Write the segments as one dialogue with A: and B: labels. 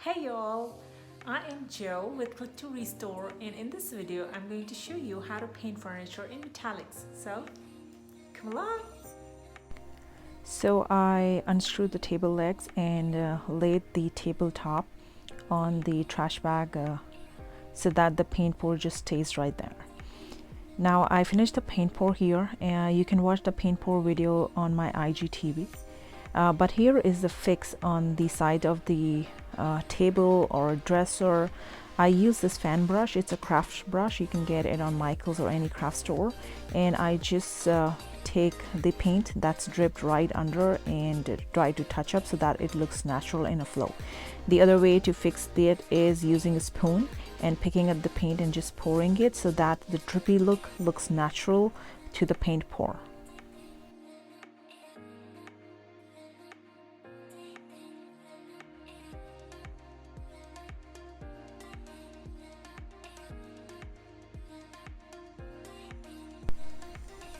A: Hey y'all, I am Joe with Click to Restore, and in this video I'm going to show you how to paint furniture in metallics. So come along.
B: So I unscrewed the table legs and laid the tabletop on the trash bag so that the paint pour just stays right there. Now I finished the paint pour here, and you can watch the paint pour video on my IGTV. But here is the fix on the side of the table or dresser. I use this fan brush. It's a craft brush. You can get it on Michael's or any craft store. And I just take the paint that's dripped right under and try to touch up so that it looks natural in a flow. The other way to fix it is using a spoon and picking up the paint and just pouring it so that the drippy look looks natural to the paint pour.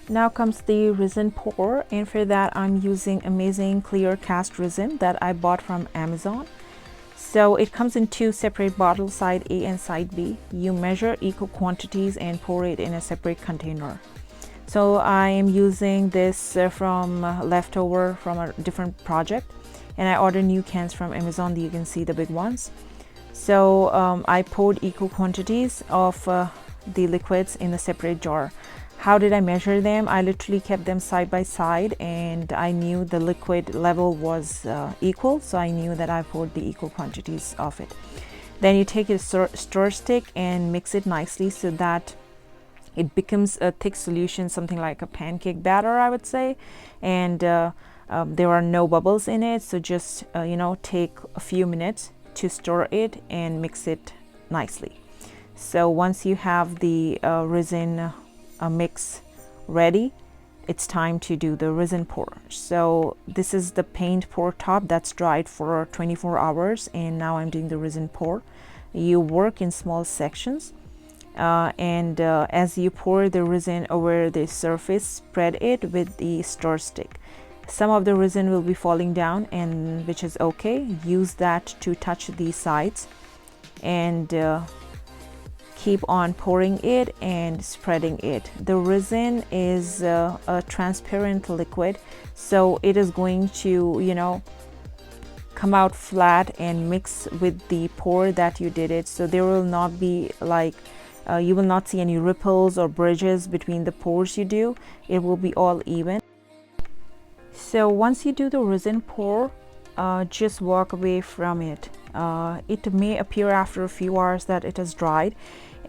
B: Now comes the resin pour, and for that I'm using amazing clear cast resin that I bought from Amazon. So it comes in two separate bottles, side A and side B. You measure equal quantities and pour it in a separate container. So I am using this from leftover from a different project, and I ordered new cans from Amazon. You can see the big ones. So I poured equal quantities of the liquids in a separate jar. How did I measure them? I literally kept them side by side, and I knew the liquid level was equal, so I knew that I poured the equal quantities of it. Then you take a stir stick and mix it nicely so that it becomes a thick solution, something like a pancake batter, I would say. And there are no bubbles in it, so just take a few minutes to stir it and mix it nicely. So once you have the resin mix ready, it's time to do the resin pour. So this is the paint pour top that's dried for 24 hours, and now I'm doing the resin pour. You work in small sections, and as you pour the resin over the surface, spread it with the stir stick. Some of the resin will be falling down, and which is okay. Use that to touch the sides, and keep on pouring it and spreading it. The resin is a transparent liquid, so it is going to come out flat and mix with the pour that you did it. So there will not be like you will not see any ripples or bridges between the pours you do. It will be all even. So once you do the resin pour, just walk away from it. It may appear after a few hours that it has dried,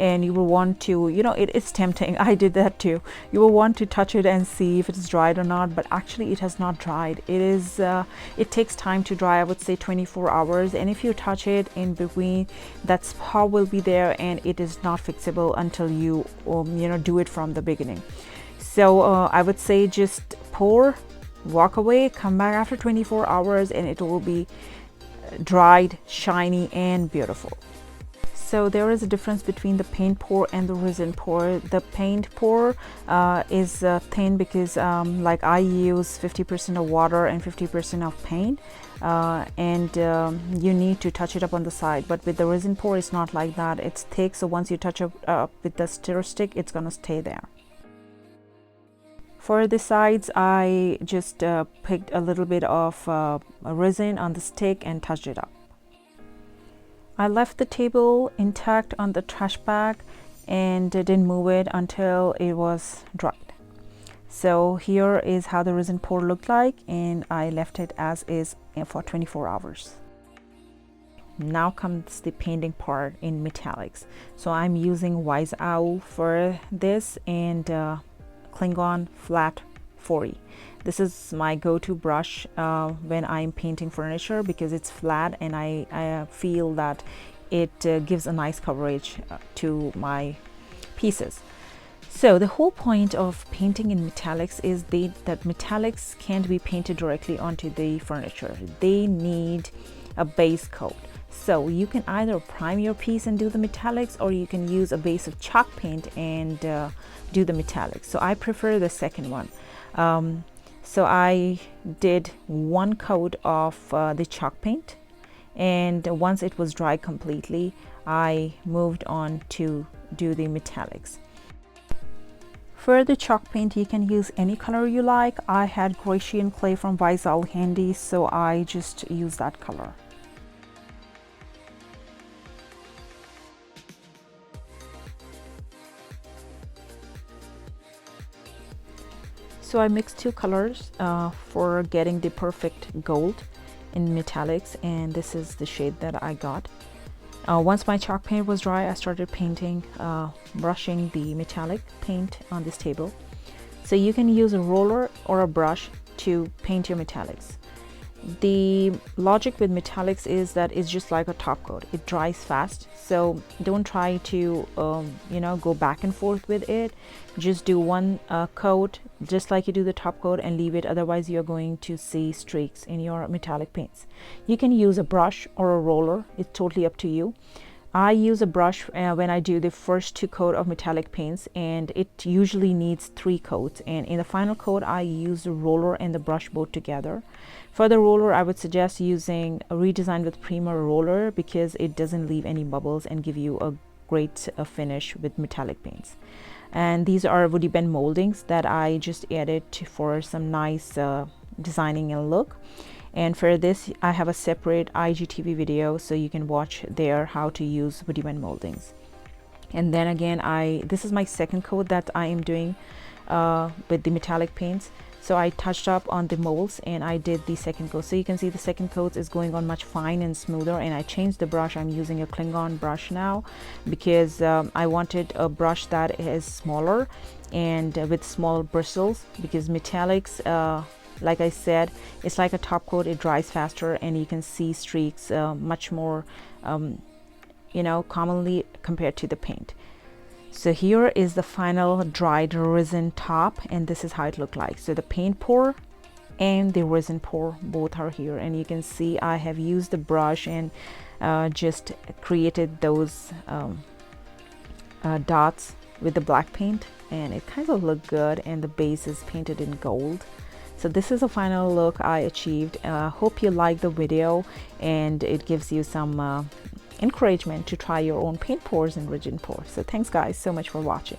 B: and you will want to, it's tempting. I did that too. You will want to touch it and see if it's dried or not, but actually it has not dried. It takes time to dry, I would say 24 hours. And if you touch it in between, that spot will be there, and it is not fixable until you, do it from the beginning. So I would say just pour, walk away, come back after 24 hours, and it will be dried, shiny, and beautiful. So there is a difference between the paint pour and the resin pour. The paint pour is thin because like I use 50% of water and 50% of paint, and you need to touch it up on the side. But with the resin pour, it's not like that. It's thick, so once you touch it up with the stir stick, it's gonna stay there. For the sides, I just picked a little bit of resin on the stick and touched it up. I left the table intact on the trash bag and didn't move it until it was dried. So here is how the resin pour looked like, and I left it as is for 24 hours. Now comes the painting part in metallics. So I'm using Wise Owl for this, and Klingon Flat 40. This is my go-to brush when I'm painting furniture because it's flat, and I feel that it gives a nice coverage to my pieces. So the whole point of painting in metallics is that metallics can't be painted directly onto the furniture. They need a base coat. So you can either prime your piece and do the metallics, or you can use a base of chalk paint and do the metallics. So I prefer the second one. So I did one coat of the chalk paint, and once it was dry completely, I moved on to do the metallics. For the chalk paint, you can use any color you like. I had Grecian clay from Visal handy, so I just used that color. So I mixed two colors for getting the perfect gold in metallics, and this is the shade that I got. Once my chalk paint was dry, I started painting, brushing the metallic paint on this table. So you can use a roller or a brush to paint your metallics. The logic with metallics is that it's just like a top coat. It dries fast, so don't try to go back and forth with it. Just do one coat, just like you do the top coat, and leave it. Otherwise you're going to see streaks in your metallic paints. You can use a brush or a roller. It's totally up to you. I use a brush when I do the first two coat of metallic paints, and it usually needs 3 coats, and in the final coat I use the roller and the brush both together. For the roller, I would suggest using a redesigned with primer roller because it doesn't leave any bubbles and give you a great finish with metallic paints. And these are woodubend moldings that I just added for some nice designing and look. And for this, I have a separate IGTV video, so you can watch there how to use woodubend moldings. And then again, this is my second coat that I am doing with the metallic paints. So I touched up on the molds and I did the second coat. So you can see the second coat is going on much fine and smoother, and I changed the brush. I'm using a Klingon brush now because I wanted a brush that is smaller and with small bristles, because metallics, like I said, it's like a top coat. It dries faster and you can see streaks much more commonly compared to the paint. So here is the final dried resin top, and this is how it looked like. So the paint pour and the resin pour both are here, and you can see I have used the brush and just created those dots with the black paint, and it kind of looked good, and the base is painted in gold. So this is a final look I achieved. Hope you like the video and it gives you some encouragement to try your own paint pours and resin pour. So thanks guys so much for watching.